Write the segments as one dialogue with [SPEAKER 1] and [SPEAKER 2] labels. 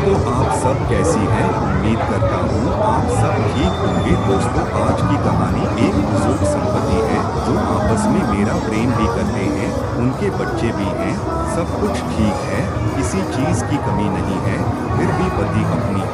[SPEAKER 1] दोस्तों, आप सब कैसी हैं? उम्मीद करता हूँ आप सब ठीक होंगे। दोस्तों, आज की कहानी एक बुजुर्ग संपत्ति है जो आपस में मेरा प्रेम भी करते हैं, उनके बच्चे भी हैं, सब कुछ ठीक है, किसी चीज की कमी नहीं है। फिर भी पति अपनी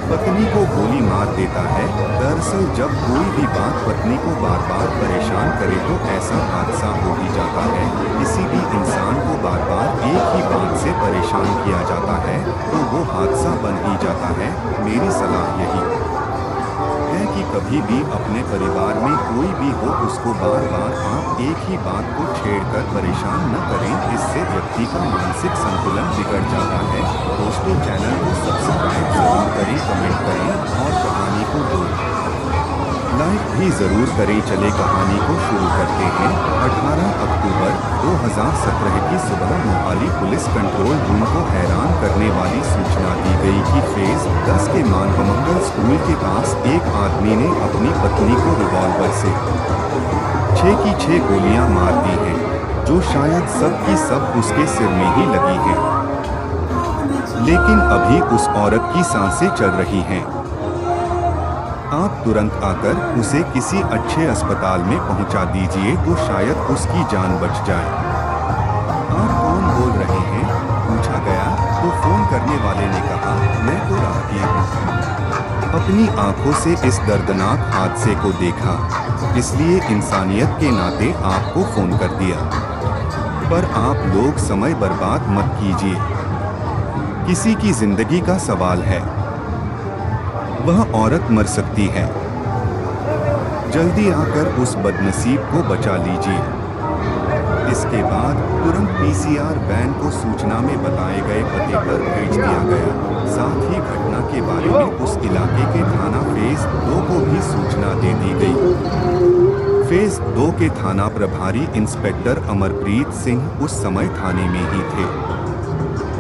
[SPEAKER 1] पत्नी को गोली मार देता है। दरअसल जब कोई भी बात पत्नी को बार बार परेशान करे तो ऐसा हादसा हो ही जाता है। किसी भी इंसान को बार बार एक ही बात से परेशान किया जाता है तो वो हादसा बन ही जाता है। मेरी सलाह यही है कि कभी भी अपने परिवार में कोई भी हो उसको बार बार आप एक ही बात को छेड़कर परेशान न करें, इससे व्यक्ति का मानसिक संतुलन बिगड़ जाता है। दोस्तों, चैनल को सब्सक्राइब जरूर करें, कमेंट करें और कहानी को लाइक भी जरूर करें। चले कहानी को शुरू करते हैं। 18 अक्टूबर 2017 की सुबह मोहाली पुलिस कंट्रोल रूम को हैरान करने वाली सूचना दी गई कि फेज 10 के मानवमंगल स्कूल के पास एक आदमी ने अपनी पत्नी को रिवॉल्वर से 6 की 6 गोलियां मार दी हैं, जो शायद सब की सब उसके सिर में ही लगी हैं। लेकिन अभी उस औरत की सांसें चल रही हैं। आप तुरंत आकर उसे किसी अच्छे अस्पताल में पहुंचा दीजिए तो शायद उसकी जान बच जाए। आप कौन बोल रहे हैं? पूछा गया तो फोन करने वाले ने कहा, मैं तो राहगीर हूं। अपनी आंखों से इस दर्दनाक हादसे को देखा, इसलिए इंसानियत के नाते आपको फोन कर दिया। पर आप लोग समय बर्बाद मत कीजिए, किसी की जिंदगी का सवाल है, वह औरत मर सकती है। जल्दी आकर उस बदनसीब को बचा लीजिए। इसके बाद तुरंत पीसीआर वैन को सूचना में बताए गए पते पर भेज दिया गया। साथ ही घटना के बारे में उस इलाके के थाना फेज 2 को भी सूचना दे दी गई। फेज 2 के थाना प्रभारी इंस्पेक्टर अमरप्रीत सिंह उस समय थाने में ही थे।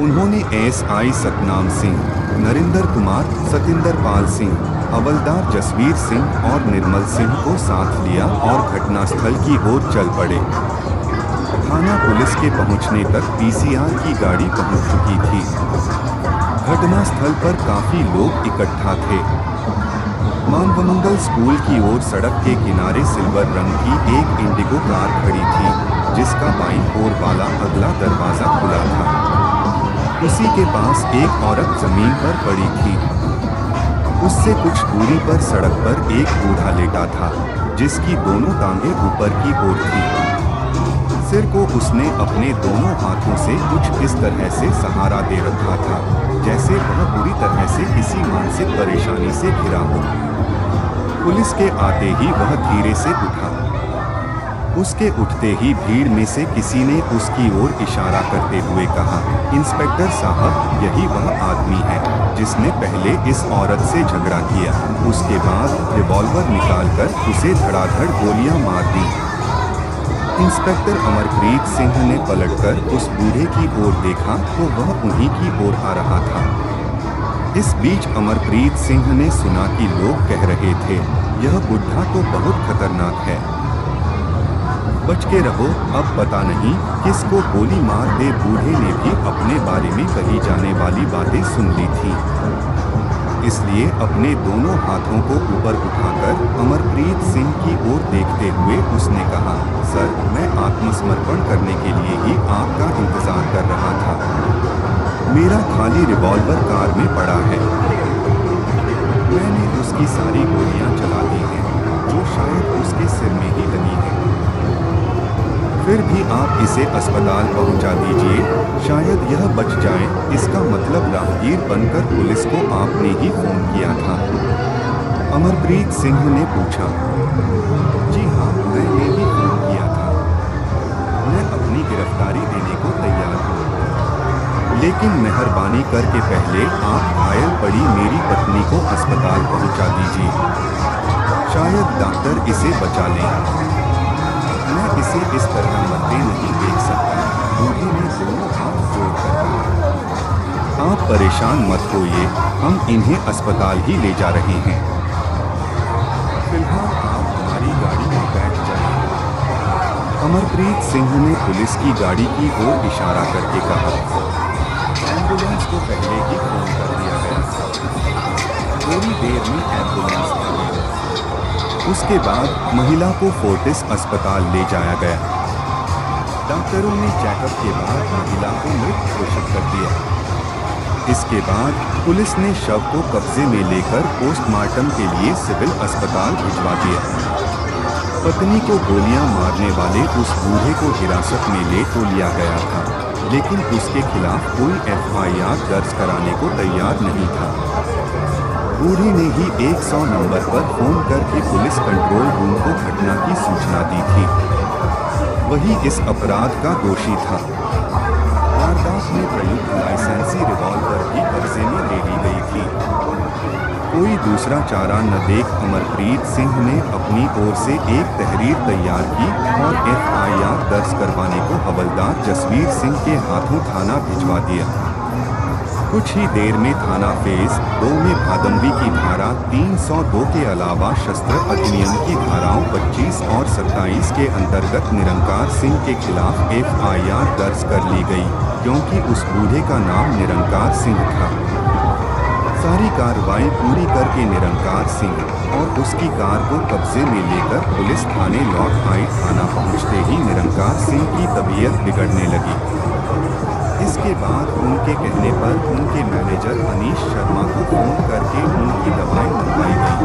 [SPEAKER 1] उन्होंने एसआई सतनाम सिंह, नरेंद्र कुमार, सतिंदर पाल सिंह, हवलदार जसवीर सिंह और निर्मल सिंह को साथ लिया और घटनास्थल की ओर चल पड़े। थाना पुलिस के पहुंचने तक पीसीआर की गाड़ी पहुंच चुकी थी। घटनास्थल पर काफी लोग इकट्ठा थे। मानवमंगल स्कूल की ओर सड़क के किनारे सिल्वर रंग की एक इंडिगो कार खड़ी थी, जिसका बाईं ओर वाला अगला दरवाजा खुला था। उसी के पास एक औरत जमीन पर पड़ी थी। उससे कुछ दूरी पर सड़क पर एक बूढ़ा लेटा था, जिसकी दोनों टांगें ऊपर की ओर थी। सिर को उसने अपने दोनों हाथों से कुछ इस तरह से सहारा दे रखा था, जैसे वह बुरी तरह से किसी मानसिक परेशानी से घिरा हो। पुलिस के आते ही वह धीरे से उठा। उसके उठते ही भीड़ में से किसी ने उसकी ओर इशारा करते हुए कहा, इंस्पेक्टर साहब, यही वह आदमी है जिसने पहले इस औरत से झगड़ा किया। उसके बाद रिवॉल्वर निकालकर उसे धड़ाधड़ गोलियां मार दी। इंस्पेक्टर अमरप्रीत सिंह ने पलटकर उस बूढ़े की ओर देखा तो वह उन्हीं की ओर आ रहा था। इस बीच अमरप्रीत सिंह ने सुना कि लोग कह रहे थे, यह बुढ़ा तो बहुत खतरनाक है, बच के रहो, अब पता नहीं किसको गोली मार दे। बूढ़े ने भी अपने बारे में कही जाने वाली बातें सुन ली थी, इसलिए अपने दोनों हाथों को ऊपर उठाकर अमरप्रीत सिंह की ओर देखते हुए उसने कहा, सर, मैं आत्मसमर्पण करने के लिए ही आपका इंतजार कर रहा था। मेरा खाली रिवॉल्वर कार में पड़ा है। मैंने उसकी सारी गोलियां चला दी हैं, जो शायद उसके सिर में ही लगी हैं। फिर भी आप इसे अस्पताल पहुंचा दीजिए, शायद यह बच जाए। इसका मतलब राहगीर बनकर पुलिस को आपने ही फोन किया था? अमरप्रीत सिंह ने पूछा। जी हाँ, मैंने ही फोन किया था। मैं अपनी गिरफ्तारी देने को तैयार हूँ, लेकिन मेहरबानी करके पहले आप घायल पड़ी मेरी पत्नी को अस्पताल पहुंचा दीजिए। शायद डॉक्टर इसे बचा लें। मैं इसे इस तरह मरते नहीं देख सकता। बूढ़े ने दोनों हाथ जोड़कर कहा, आप परेशान मत होइए, हम इन्हें अस्पताल ही ले जा रहे हैं। फिलहाल आप हमारी गाड़ी में बैठ जाइए। अमरप्रीत सिंह ने पुलिस की गाड़ी की ओर इशारा करके कहा। एम्बुलेंस को पहले ही देर में एम्बुलेंस आ गई। उसके बाद महिला को फोर्टिस अस्पताल ले जाया गया। डॉक्टरों ने चेकअप के बाद महिला को मृत घोषित कर दिया। इसके बाद पुलिस ने शव को कब्जे में लेकर पोस्टमार्टम के लिए सिविल अस्पताल भिजवा दिया। पत्नी को गोलियां मारने वाले उस बूढ़े को हिरासत में ले तो लिया गया था, लेकिन उसके खिलाफ कोई एफआईआर दर्ज कराने को तैयार नहीं था। बूढ़े ने ही 100 नंबर पर फोन करके पुलिस कंट्रोल रूम को घटना की सूचना दी थी। वही इस अपराध का दोषी था। वारदात में प्रयुक्त लाइसेंसी रिवॉल्वर भी कब्जे में ले ली गई थी। कोई दूसरा चारा न देख अमरप्रीत सिंह ने अपनी ओर से एक तहरीर तैयार की और एफआईआर दर्ज करवाने को हवलदार जसवीर सिंह के हाथों थाना भिजवा दिया। कुछ ही देर में थाना फेज 2 में भादंवी की धारा 302 के अलावा शस्त्र अधिनियम की धाराओं 25 और 27 के अंतर्गत निरंकार सिंह के खिलाफ एफआईआर दर्ज कर ली गई, क्योंकि उस बूढ़े का नाम निरंकार सिंह था। सारी कार्रवाई पूरी करके निरंकार सिंह और उसकी कार को कब्जे में लेकर पुलिस थाने लौट आई। थाना पहुंचते ही निरंकार सिंह की तबीयत बिगड़ने लगी। इसके बाद उनके कहने पर उनके मैनेजर अनीश शर्मा को फोन करके उनकी दवाएं मंगवाई गई।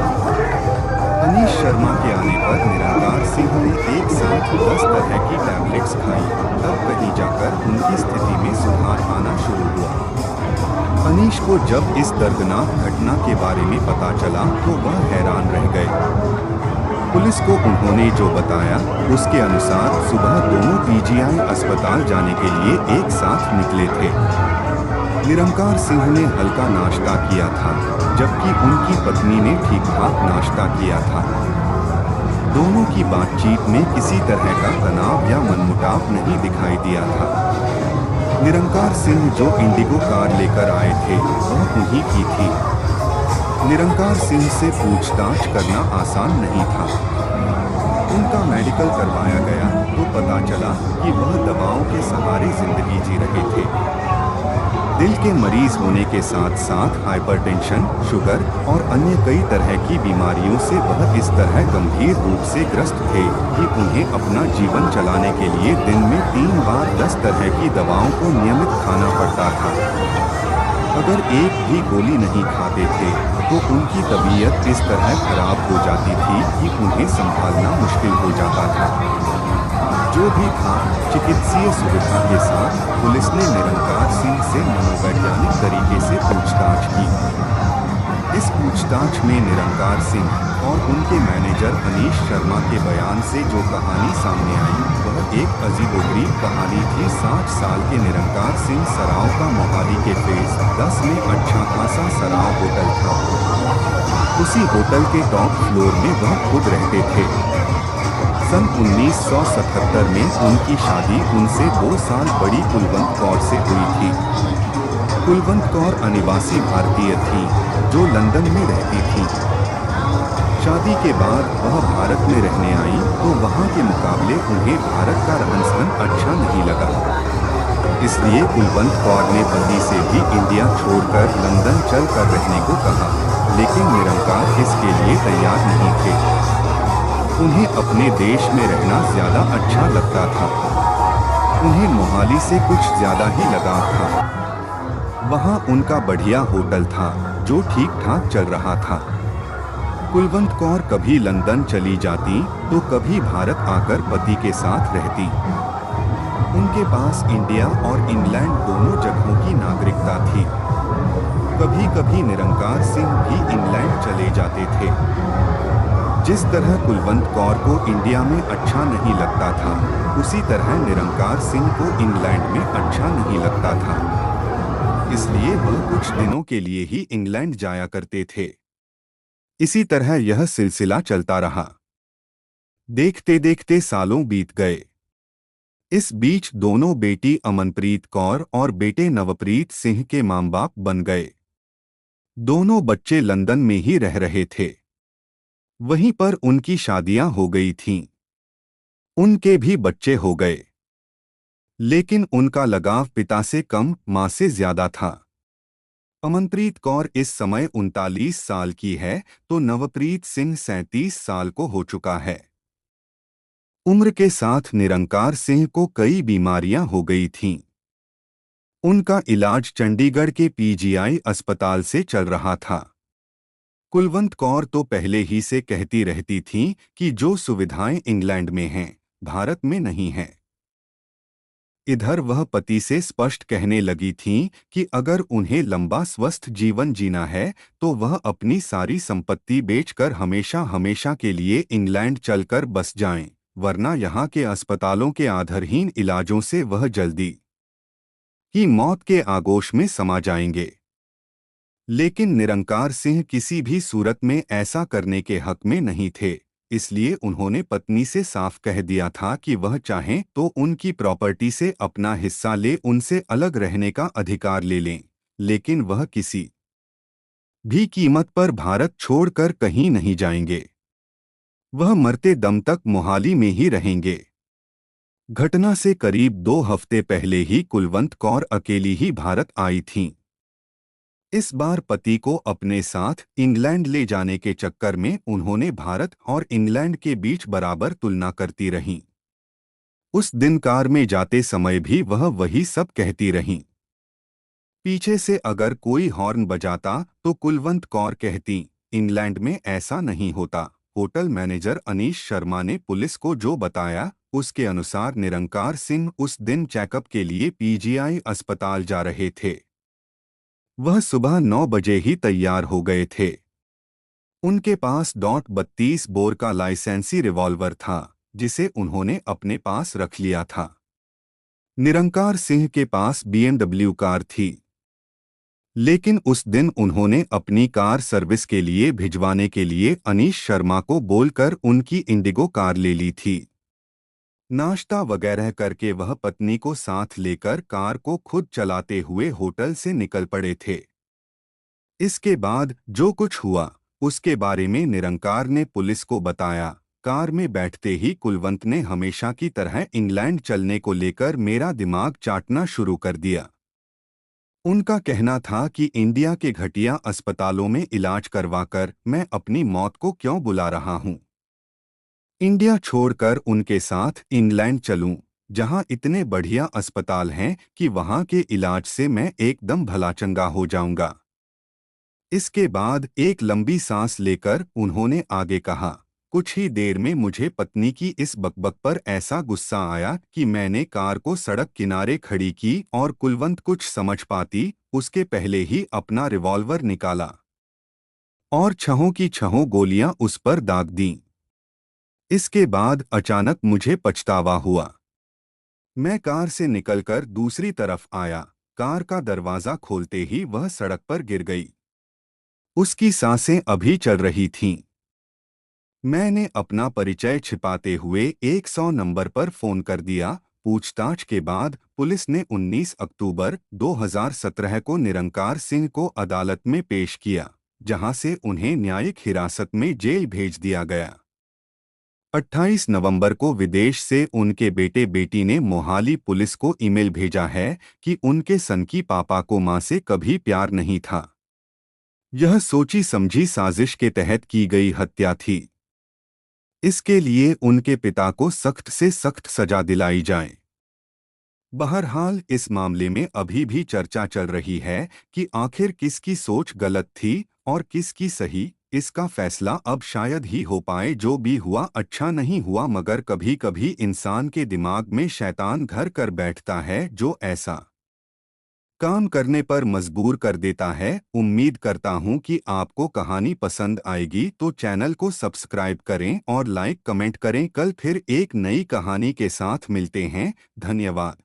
[SPEAKER 1] अनीश शर्मा के आने पर निरंकार सिंह ने एक साथ 10 तरह की टैबलेट्स खाई। तब कहीं जाकर उनकी स्थिति में सुधार आना शुरू हुआ। अनीश को जब इस दर्दनाक घटना के बारे में पता चला तो वह हैरान रह गए। पुलिस को उन्होंने जो बताया उसके अनुसार सुबह दोनों पीजीआई अस्पताल जाने के लिए एक साथ निकले थे। निरंकार सिंह ने हल्का नाश्ता किया था, जबकि उनकी पत्नी ने ठीक ठाक नाश्ता किया था। दोनों की बातचीत में किसी तरह का तनाव या मनमुटाव नहीं दिखाई दिया था। निरंकार सिंह जो इंडिगो कार लेकर आए थे वह उन्हीं की थी। निरंकार सिंह से पूछताछ करना आसान नहीं था। उनका मेडिकल करवाया गया तो पता चला कि वह दवाओं के सहारे जिंदगी जी रहे थे। दिल के मरीज होने के साथ साथ हाइपरटेंशन, शुगर और अन्य कई तरह की बीमारियों से वह इस तरह गंभीर रूप से ग्रस्त थे कि उन्हें अपना जीवन चलाने के लिए दिन में 3 बार 10 तरह की दवाओं को नियमित खाना पड़ता था। अगर एक भी गोली नहीं खाते थे तो उनकी तबीयत इस तरह खराब हो जाती थी कि उन्हें संभालना मुश्किल हो जाता था। जो भी था, चिकित्सीय सुविधा के साथ पुलिस ने निरंकार सिंह से मनोवैज्ञानिक तरीके से पूछताछ की। इस पूछताछ में निरंकार सिंह और उनके मैनेजर अनीश शर्मा के बयान से जो कहानी सामने आई वह एक अजीबोगरीब कहानी थी। 60 साल के निरंकार सिंह सराव का मोहाली के फेज 10 में अच्छा खासा सराव होटल था। उसी होटल के टॉप फ्लोर में वह खुद रहते थे। सन 1977 में उनकी शादी उनसे 2 साल बड़ी कुलवंत कौर से हुई थी। कुलवंत कौर अनिवासी भारतीय थी जो लंदन में रहती थी। शादी के बाद वह भारत में रहने आई तो वहाँ के मुकाबले उन्हें भारत का रहन-सहन अच्छा नहीं लगा। इसलिए कुलवंत कौर ने पति से भी इंडिया छोड़कर लंदन चलकर रहने को कहा, लेकिन निरंकार इसके लिए तैयार नहीं थे। उन्हें अपने देश में रहना ज्यादा अच्छा लगता था। उन्हें मोहाली से कुछ ज्यादा ही लगाव था। वहाँ उनका बढ़िया होटल था जो ठीक ठाक चल रहा था। कुलवंत कौर कभी लंदन चली जाती तो कभी भारत आकर पति के साथ रहती। उनके पास इंडिया और इंग्लैंड दोनों जगहों की नागरिकता थी। कभी कभी निरंकार सिंह भी इंग्लैंड चले जाते थे। जिस तरह कुलवंत कौर को इंडिया में अच्छा नहीं लगता था, उसी तरह निरंकार सिंह को इंग्लैंड में अच्छा नहीं लगता था। इसलिए वह कुछ दिनों के लिए ही इंग्लैंड जाया करते थे। इसी तरह यह सिलसिला चलता रहा। देखते देखते सालों बीत गए। इस बीच दोनों बेटी अमनप्रीत कौर और बेटे नवप्रीत सिंह के मां बाप बन गए। दोनों बच्चे लंदन में ही रह रहे थे। वहीं पर उनकी शादियां हो गई थीं। उनके भी बच्चे हो गए। लेकिन उनका लगाव पिता से कम, मां से ज्यादा था। अमनप्रीत कौर इस समय 39 साल की है तो नवप्रीत सिंह 37 साल को हो चुका है। उम्र के साथ निरंकार सिंह को कई बीमारियां हो गई थीं। उनका इलाज चंडीगढ़ के पीजीआई अस्पताल से चल रहा था। कुलवंत कौर तो पहले ही से कहती रहती थीं कि जो सुविधाएं इंग्लैंड में हैं, भारत में नहीं हैं। इधर वह पति से स्पष्ट कहने लगी थीं कि अगर उन्हें लंबा स्वस्थ जीवन जीना है तो वह अपनी सारी संपत्ति बेचकर हमेशा हमेशा के लिए इंग्लैंड चलकर बस जाएं, वरना यहाँ के अस्पतालों के आधारहीन इलाजों से वह जल्दी ही मौत के आगोश में समा जाएंगे। लेकिन निरंकार सिंह किसी भी सूरत में ऐसा करने के हक में नहीं थे, इसलिए उन्होंने पत्नी से साफ कह दिया था कि वह चाहें तो उनकी प्रॉपर्टी से अपना हिस्सा ले उनसे अलग रहने का अधिकार ले लें, लेकिन वह किसी भी कीमत पर भारत छोड़कर कहीं नहीं जाएंगे। वह मरते दम तक मोहाली में ही रहेंगे। घटना से करीब 2 हफ्ते पहले ही कुलवंत कौर अकेली ही भारत आई थीं। इस बार पति को अपने साथ इंग्लैंड ले जाने के चक्कर में उन्होंने भारत और इंग्लैंड के बीच बराबर तुलना करती रहीं। उस दिन कार में जाते समय भी वह वही सब कहती रहीं। पीछे से अगर कोई हॉर्न बजाता तो कुलवंत कौर कहती, इंग्लैंड में ऐसा नहीं होता। होटल मैनेजर अनीश शर्मा ने पुलिस को जो बताया, उसके अनुसार निरंकार सिंह उस दिन चेकअप के लिए पीजीआई अस्पताल जा रहे थे। वह सुबह 9 बजे ही तैयार हो गए थे। उनके पास .32 बोर का लाइसेंसी रिवॉल्वर था, जिसे उन्होंने अपने पास रख लिया था। निरंकार सिंह के पास BMW कार थी, लेकिन उस दिन उन्होंने अपनी कार सर्विस के लिए भिजवाने के लिए अनीश शर्मा को बोलकर उनकी इंडिगो कार ले ली थी। नाश्ता वगैरह करके वह पत्नी को साथ लेकर कार को खुद चलाते हुए होटल से निकल पड़े थे। इसके बाद जो कुछ हुआ उसके बारे में निरंकार ने पुलिस को बताया। कार में बैठते ही कुलवंत ने हमेशा की तरह इंग्लैंड चलने को लेकर मेरा दिमाग चाटना शुरू कर दिया। उनका कहना था कि इंडिया के घटिया अस्पतालों में इलाज करवाकर मैं अपनी मौत को क्यों बुला रहा हूं। इंडिया छोड़कर उनके साथ इंग्लैंड चलूं, जहां इतने बढ़िया अस्पताल हैं कि वहां के इलाज से मैं एकदम भलाचंगा हो जाऊंगा। इसके बाद एक लंबी सांस लेकर उन्होंने आगे कहा, कुछ ही देर में मुझे पत्नी की इस बकबक पर ऐसा गुस्सा आया कि मैंने कार को सड़क किनारे खड़ी की और कुलवंत कुछ समझ पाती उसके पहले ही अपना रिवॉल्वर निकाला और छहों की छहों गोलियां उस पर दाग दीं। इसके बाद अचानक मुझे पछतावा हुआ। मैं कार से निकलकर दूसरी तरफ आया। कार का दरवाजा खोलते ही वह सड़क पर गिर गई। उसकी सांसें अभी चल रही थीं। मैंने अपना परिचय छिपाते हुए 100 नंबर पर फोन कर दिया। पूछताछ के बाद पुलिस ने 19 अक्टूबर 2017 को निरंकार सिंह को अदालत में पेश किया, जहां से उन्हें न्यायिक हिरासत में जेल भेज दिया गया। 28 नवंबर को विदेश से उनके बेटे बेटी ने मोहाली पुलिस को ईमेल भेजा है कि उनके सन की पापा को मां से कभी प्यार नहीं था। यह सोची समझी साजिश के तहत की गई हत्या थी। इसके लिए उनके पिता को सख्त से सख्त सजा दिलाई जाए। बहरहाल इस मामले में अभी भी चर्चा चल रही है कि आखिर किसकी सोच गलत थी और किसकी सही। इसका फैसला अब शायद ही हो पाए। जो भी हुआ अच्छा नहीं हुआ, मगर कभी कभी इंसान के दिमाग में शैतान घर कर बैठता है जो ऐसा काम करने पर मजबूर कर देता है। उम्मीद करता हूं कि आपको कहानी पसंद आएगी, तो चैनल को सब्सक्राइब करें और लाइक कमेंट करें। कल फिर एक नई कहानी के साथ मिलते हैं। धन्यवाद।